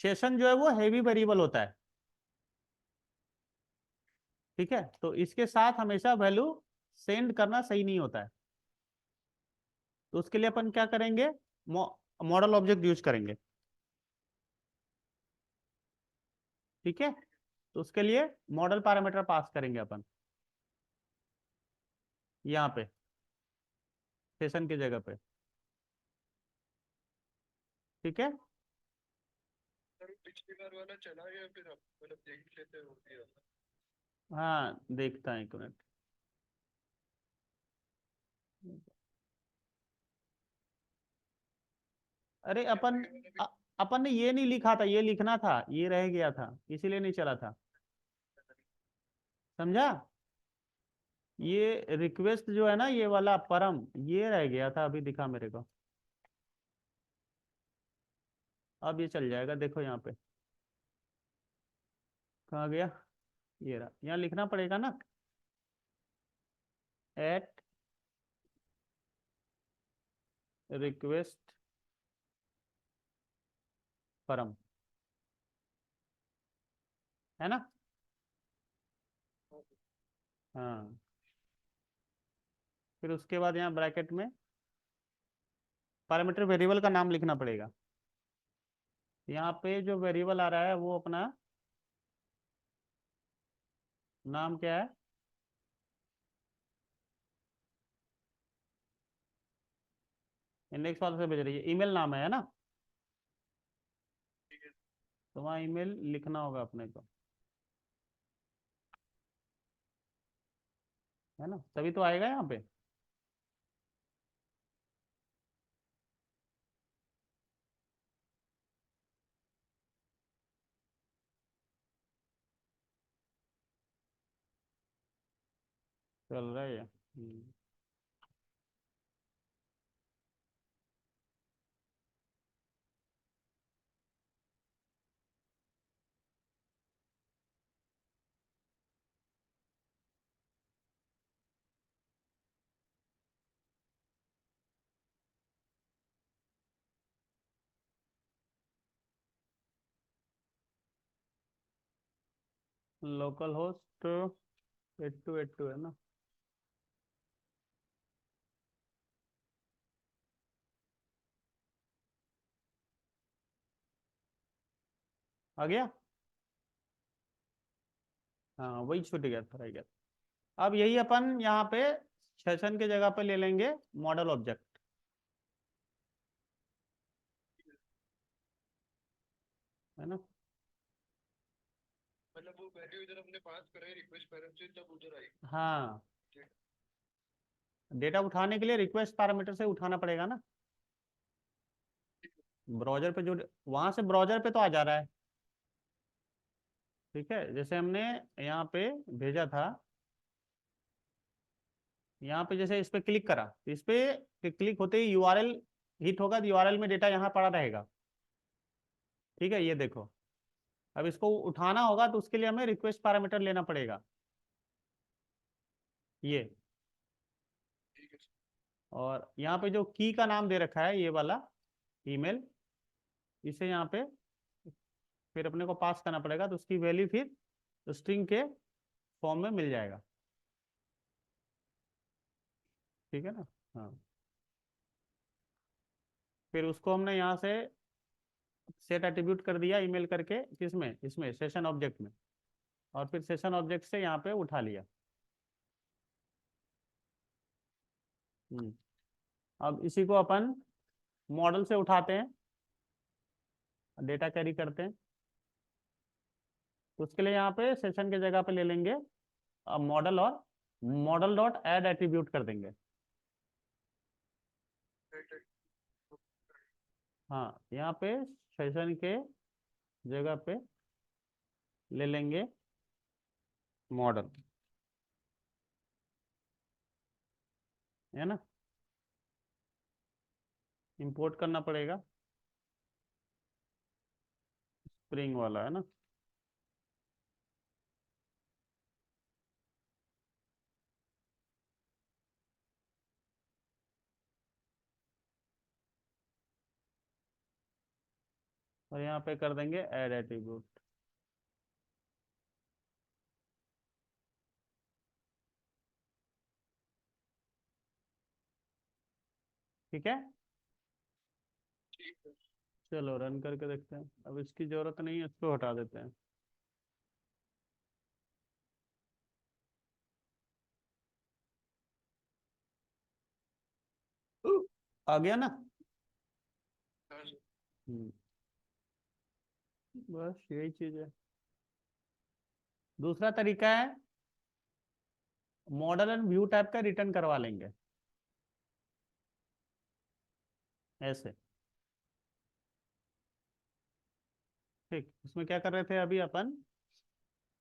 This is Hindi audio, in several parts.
सेशन जो है वो हैवी वेरिएबल होता है। ठीक है, तो इसके साथ हमेशा वैल्यू सेंड करना सही नहीं होता है। तो उसके लिए अपन क्या करेंगे, मॉडल ऑब्जेक्ट यूज करेंगे। ठीक है, तो उसके लिए मॉडल पैरामीटर पास करेंगे अपन यहाँ पे सेशन की जगह पे। ठीक है, सर पिछली बार वाला चला या फिर अब मतलब देख लेते हो दिया। हाँ देखता है, एक मिनट। अरे अपन कैमरे वाला भी। अपन ने ये नहीं लिखा था, ये लिखना था, ये रह गया था, इसीलिए नहीं चला था। समझा? ये रिक्वेस्ट जो है ना, ये वाला परम, ये रह गया था, अभी दिखा मेरे को। अब ये चल जाएगा, देखो यहाँ पे कहाँ गया, ये रहा, यहाँ लिखना पड़ेगा ना, एट रिक्वेस्ट परम, है ना? हाँ, फिर उसके बाद यहाँ ब्रैकेट में पैरामीटर वेरिएबल का नाम लिखना पड़ेगा। यहाँ पे जो वेरिएबल आ रहा है वो अपना नाम क्या है, इंडेक्स वाले से भेज रही है, ईमेल नाम है ना? ठीक है। तो वहाँ ईमेल लिखना होगा अपने को, है ना? तभी तो आएगा यहाँ पे। चल रहा है ये। लोकल होस्ट 8282 है ना? आ गया? हाँ वही छूट गया था, रह गया। अब यही अपन यहाँ पे सेशन की जगह पे ले लेंगे मॉडल ऑब्जेक्ट, है ना? मतलब वो वैल्यू इधर हमने पास कराई रिक्वेस्ट पैरंट से तब उधर आई। हाँ, ठीक। डेटा उठाने के लिए रिक्वेस्ट पैरामीटर से उठाना पड़ेगा ना। ब्राउजर पे जो, वहां से ब्राउजर पे तो आ जा रहा है। ठीक है, जैसे हमने यहाँ पे भेजा था, यहाँ पे जैसे इस पे क्लिक करा, तो इस पे क्लिक होते ही यूआरएल हिट होगा, तो यूआरएल में डेटा यहाँ पड़ा रहेगा। ठीक है, ये देखो, अब इसको उठाना होगा तो उसके लिए हमें रिक्वेस्ट पैरामीटर लेना पड़ेगा, ये। ठीक है। और यहाँ पे जो की का नाम दे रखा है, ये वाला ईमेल, इसे यहाँ पे फिर अपने को पास करना पड़ेगा, तो उसकी वैल्यू फिर स्ट्रिंग के फॉर्म में मिल जाएगा। ठीक है ना? हाँ, फिर उसको हमने यहाँ से सेट एट्रीब्यूट कर दिया ईमेल करके, किसमें, इसमें सेशन ऑब्जेक्ट में, और फिर सेशन ऑब्जेक्ट से यहाँ पे उठा लिया। अब इसी को अपन मॉडल से उठाते हैं, डेटा कैरी करते हैं। तो उसके लिए यहाँ पे सेशन की जगह पे ले लेंगे मॉडल, और मॉडल डॉट ऐड एट्रीब्यूट कर देंगे। Right right. हाँ, यहाँ पे सेशन के जगह पे ले लेंगे मॉडल, है ना? इंपोर्ट करना पड़ेगा, स्प्रिंग वाला, है ना? और यहाँ पे कर देंगे ऐड एट्रीब्यूट। ठीक है, ठीक है। चलो रन करके देखते हैं। अब इसकी जरूरत नहीं है, इसको हटा देते हैं। आ गया ना। हाँ सर। हम्म, बस यही चीज है। दूसरा तरीका है, मॉडल एंड व्यू टाइप का रिटर्न करवा लेंगे ऐसे। ठीक, इसमें क्या कर रहे थे अभी अपन,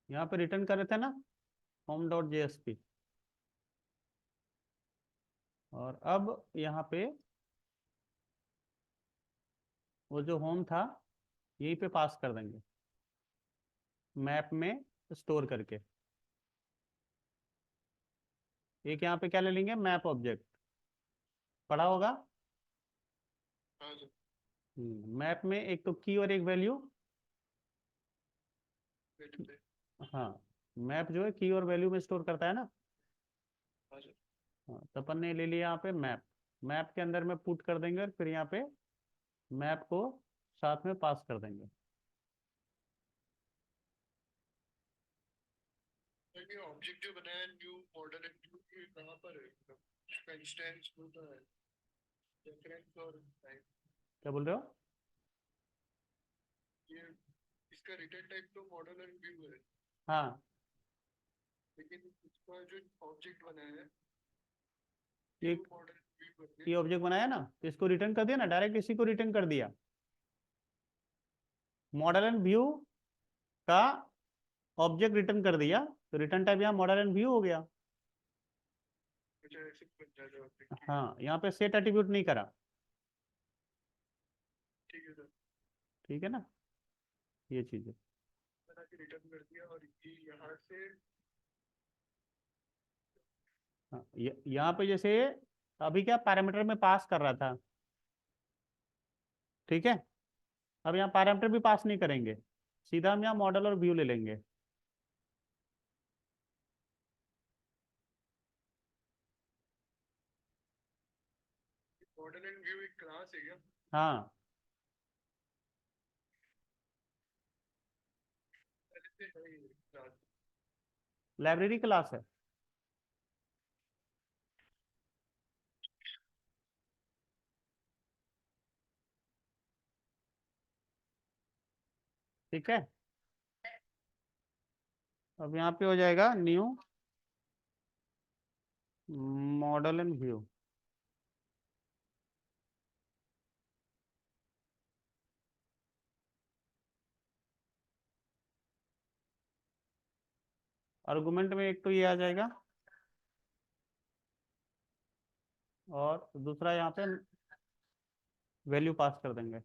यहाँ पे रिटर्न कर रहे थे ना होम डॉट जेएसपी, और अब यहाँ पे वो जो होम था यहीं पे पास कर देंगे मैप में स्टोर करके। एक यहाँ पे क्या ले लेंगे, मैप ऑब्जेक्ट, पढ़ा होगा। हाँ सर। मैप में एक तो की और एक वैल्यू। वेट पे। हाँ, मैप जो है की और वैल्यू में स्टोर करता है ना। हाँ सर। हाँ, तो अपन ने ले लिया यहाँ पे मैप। मैप के अंदर में पुट कर देंगे और फिर यहाँ पे मैप को साथ में पास कर देंगे। सर ये ऑब्जेक्ट जो बनाया न्यू मॉडल एंड व्यू, ये कहाँ पर है, मतलब इसका इंस्टेंस होता है रेफरेंस और टाइप। क्या बोल रहे हो? ये इसका रिटर्न टाइप तो मॉडल एंड व्यू है, हाँ, लेकिन इसका जो ऑब्जेक्ट बनाया है न्यू एक मॉडल व्यू करके। ये ऑब्जेक्ट बनाया ना, तो इसको रिटर्न कर दिया ना, डायरेक्ट इसी को रिटर्न कर दिया। मॉडल एंड व्यू का ऑब्जेक्ट रिटर्न कर दिया, तो रिटर्न टाइप यहाँ मॉडल एंड व्यू हो गया। मुझे ऐसे बन जाता है ऑब्जेक्ट की। हाँ, यहाँ पे सेट एट्रीब्यूट नहीं करा। ठीक है सर। ठीक है ना, ये चीज है। बना के रिटर्न कर दिया और ये यहाँ से। हाँ, यहाँ पे जैसे अभी क्या पैरामीटर में पास कर रहा था, ठीक है। अब यहाँ पैरामीटर भी पास नहीं करेंगे, सीधा हम यहाँ मॉडल और व्यू ले लेंगे। मॉडल एंड व्यू एक क्लास है क्या? हाँ, पहले से है ये क्लास? लाइब्रेरी क्लास है। ठीक है, अब यहाँ पे हो जाएगा new model and view. Argument में एक तो ये आ जाएगा, और दूसरा यहाँ पे वैल्यू पास कर देंगे।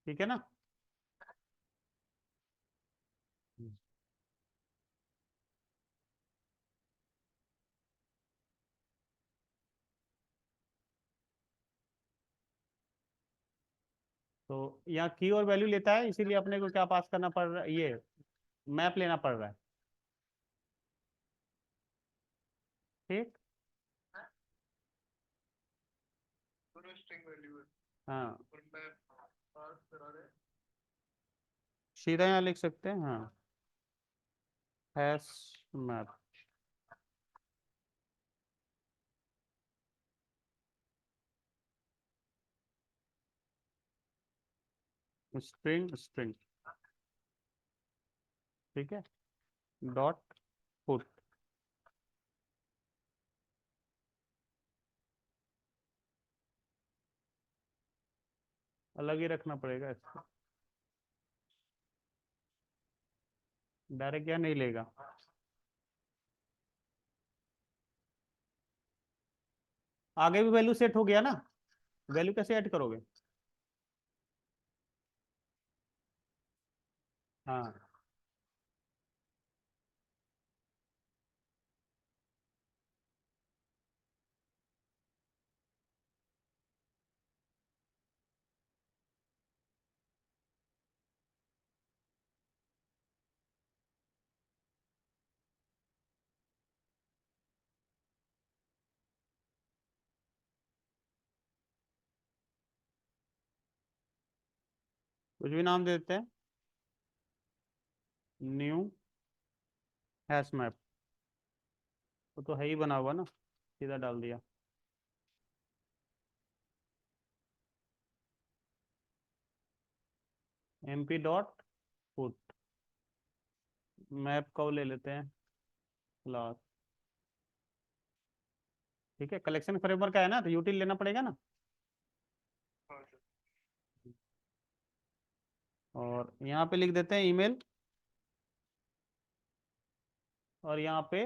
ठीक है ना। तो यहाँ की और वैल्यू लेता है, इसीलिए अपने को क्या पास करना पड़ रहा है, ये मैप लेना पड़ रहा है। ठीक। दोनों स्ट्रिंग वैल्यू है हाँ, और मैं पास करा रहे हैं। सीधा यहाँ लिख सकते हैं, हाँ, हैश मैप। स्ट्रिंग स्ट्रिंग, ठीक है, डॉट पुट। अलग ही रखना पड़ेगा इसको, डायरेक्ट यहाँ नहीं लेगा। आगे भी वैल्यू सेट हो गया ना, वैल्यू कैसे ऐड करोगे? हाँ, कुछ भी नाम दे देते हैं। न्यू हैश मैप, वो तो है ही बना हुआ ना, सीधा डाल दिया। MP डॉट पुट, मैप का वो ले लेते हैं क्लास। ठीक है, कलेक्शन फ्रेमवर्क का है ना, तो यूटिल लेना पड़ेगा ना। हाँ सर। और यहाँ पे लिख देते हैं ईमेल, और यहाँ पे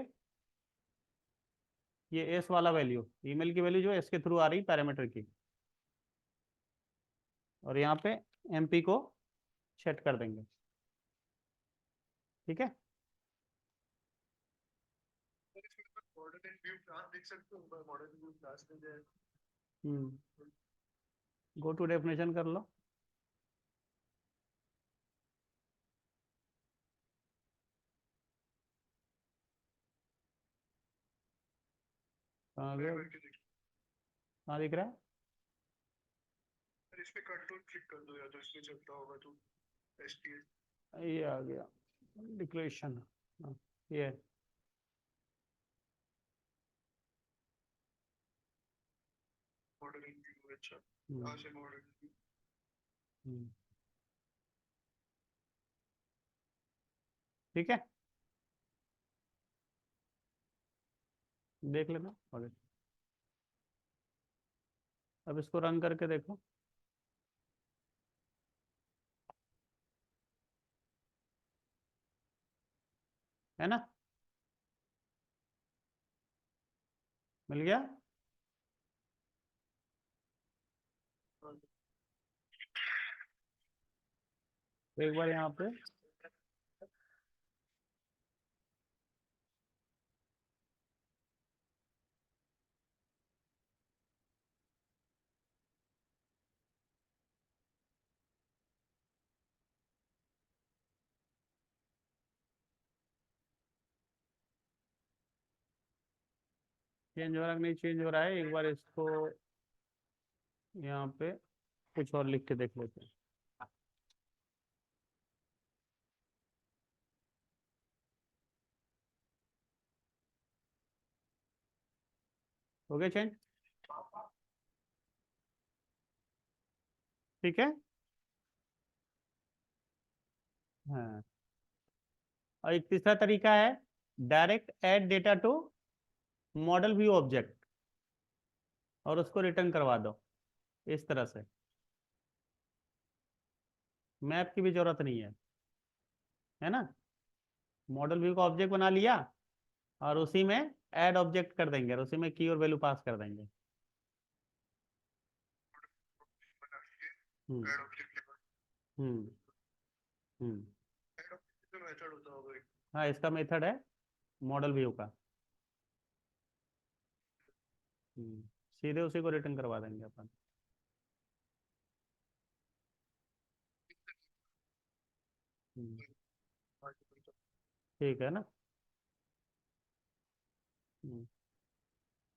ये एस वाला वैल्यू, ईमेल की वैल्यू जो एस के थ्रू आ रही पैरामीटर की, और यहाँ पे MP को सेट कर देंगे। ठीक है। सर इसमें मॉडल एंड व्यू क्लास देख सकते हो, मॉडल व्यू क्लास में जाए। गो टू डेफिनेशन कर लो। कहाँ मैं गया? करके देख। कहाँ दिख रहा है? सर इस पे कंट्रोल क्लिक कर दो, या तो इसमें चलता होगा तो STL ये आ गया डिक्लेरेशन। ये है। Model and view. अच्छा, हम्म, कहाँ से मॉडल व्यू? हम्म, ठीक है, देख लेना आगे। अब इसको रन करके देखो, है ना, मिल गया। तो एक बार यहाँ पे चेंज हो रहा है कि नहीं चेंज हो रहा है, एक बार इसको यहाँ पे कुछ और लिख के देख लेते हैं। हो गया चेंज? ठीक है। हाँ, और एक तीसरा तरीका है, direct add data to model view object, और उसको रिटर्न करवा दो इस तरह से। मैप की भी जरूरत नहीं है ना। मॉडल व्यू का ऑब्जेक्ट बना लिया, और उसी में ऐड ऑब्जेक्ट कर देंगे, और उसी में की और वैल्यू पास कर देंगे। बना के हम्म, ऐड ऑब्जेक्ट लेवल। हम्म, हम्म। ऐड ऑब्जेक्ट का मेथड होता होगा एक। हाँ, इसका मेथड है मॉडल व्यू का। सीधे उसी को रिटर्न करवा देंगे अपन। हम्म, आगे बढ़ता ठीक है ना। हम्म।